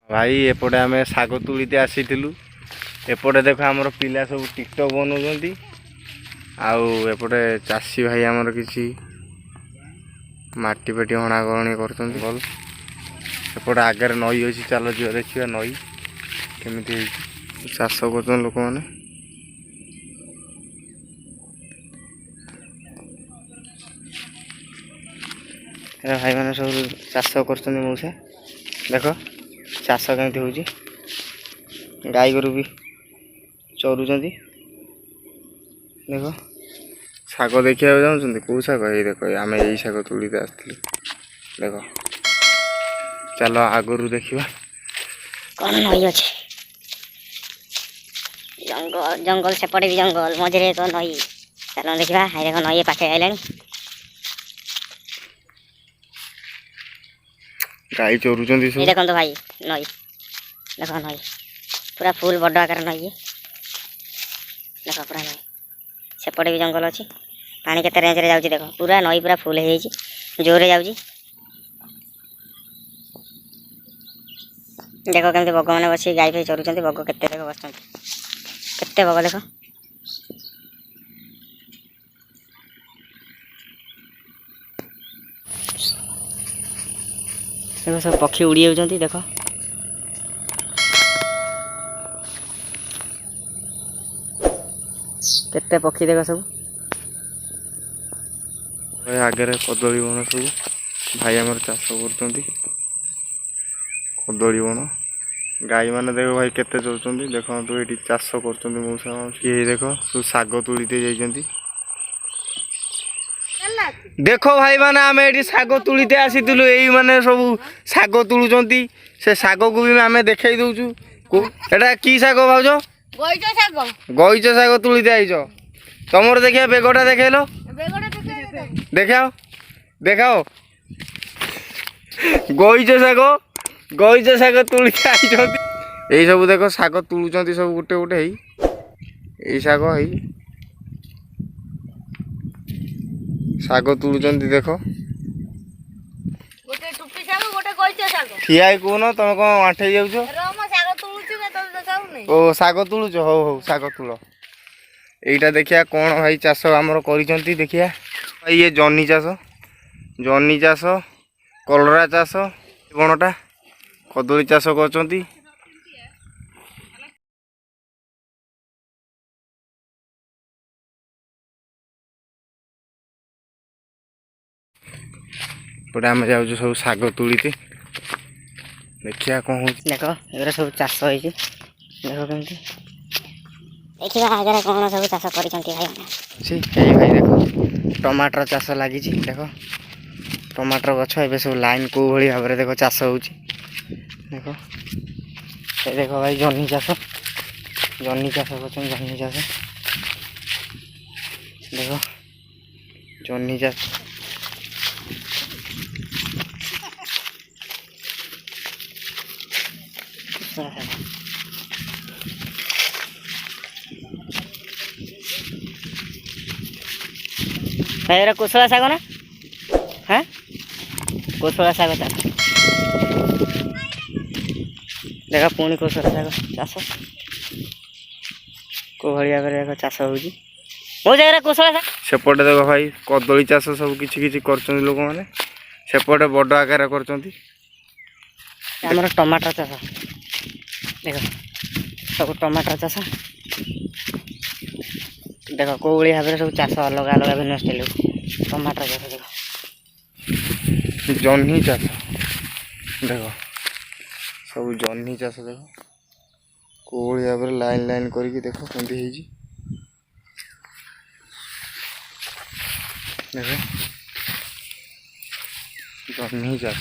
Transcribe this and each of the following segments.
भाई एपटे आम शाग तुलीते आसीलु। एपटे देख आमर पिला सब टिकटक बनाऊँच आउपटे चाषी भाई आमर किसी माटी पेटी हणागणी कर सेपटे आगे नई अच्छी चल जी देखिए नई केमी चाष कर लोक मैंने भाई मैंने सब चाष कर मौसा देख चाष केमती हो गाई गोरु भी चरुँच देख शाग देखा जाऊँ कौ शाग ये देख आम यही शाग तुलीते आसलु देख चलो आगु देखा कौन नई अच्छे जंगल जंगल सेपटे भी जंगल मझे एक नई चलो देखा हाई देख नई पाखे आइला गाई चरुँच देखो तो भाई नई देख नई पूरा फुल बड़ आकार नई देख पूरा नई सेपटे भी जंगल अच्छी पानी केते रेंज रे जाउची देख पूरा नई पूरा फुल हो जोरे जाउची देख केमती बग मैंने बस गाई फाई चरुँच बग केते देख बस केते बग देख देख सब पक्षी उड़ी जाउछंती देख केते पक्षी देख सब आगे कदली बण सब भाई आम चाष कर कदली बण गाई मैंने देख भाई केते चलुँच देखो ये चाष कर मौसा किए देख सब शाग तुलीते जाइए देखो भाई माने आम ये शाग तुलीते आसीलु यही मैंने सब शाग तुलुंट से शाग को भी आम देखा दौचु एटा की शाग भाज गईच शाग तुलीते आईच तुमर देखिए बेगटा देखल देखाओ देखाओ गईच शाग तुलीते आई यही सब देख शाग तुलुंट सब गोटे गोटे यही शाग शाग तुलुंट देख ठिया कौन तुम कौन आठे जाऊच ओ शाग तुलुच हो हो शाग तुल यहीटा देखिया कौन भाई चाष आमर कर देखिया ये जन्नी चाष कलरा चाष बणटा कदली चाष कर पटे आम जाऊँ सब शाग तुलीते देखिया कौन हो देख एगुरा सब चाष हो देख केमती देखा आगे कौन सब चाष कर भाई देख टमाटर चाष लगी देख टमाटर गछ ए सब लाइन को भाई भाव में देख चाष हो देख देख भाई जन्नी चाष कर जन्नी चाष देख जन्नी चाष भाई कुशला शाग ना हाँ कुशला शाग चाष देखा पुणी कुशला शाग चाष को भाई भाव चाष हो कुशला शाग सेपटे देख भाई कदली चाष सब किसी कर लोक मैंने सेपटे बड़ आकार कर टमाटर चाष देख सब टमाटर चाष देख कौ भाव में सब चाष अलग अलग भिन्न स्टाइल टमाटर चाष देख जन्नी चाष देख सब जन्नी चाष देख कौ भाव में लाइन लाइन करके देख कमी देख जन्नी चाष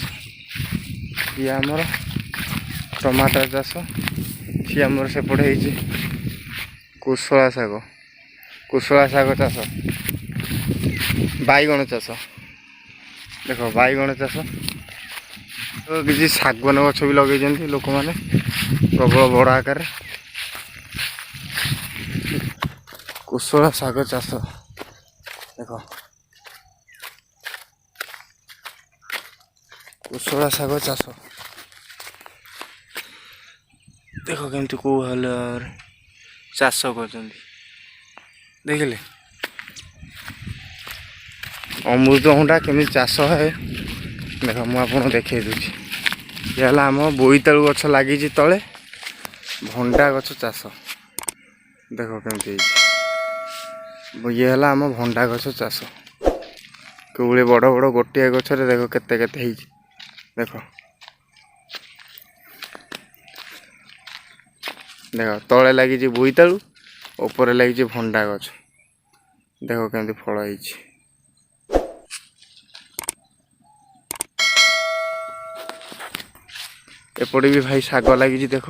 ये आमर टमाटर चाष सी आमर सेपटे कुशला शाग चाष बैगण चाष देख बैगण चाष तो किसी शागवन गछ भी लगे लोक मैंने प्रबल बड़ आकार कुशला शाग चाष देख कुशला शाग चाष देख केमती कौ हाल चाष कर देखिले अमृतभंडा केमी चाष है देख मुझे देखे दूसरी ये आम बोईतालु गछ लगी तले भंडा गछ चाष देख केमती ये है आम भंडा गछ चाष के बड़ बड़ गोटे गचर देख केते केते देख देख तले लगी बोईतालु ऊपर लगी भंडा गछ देख केमती फल है एपटे भी भाई शाग लगी देख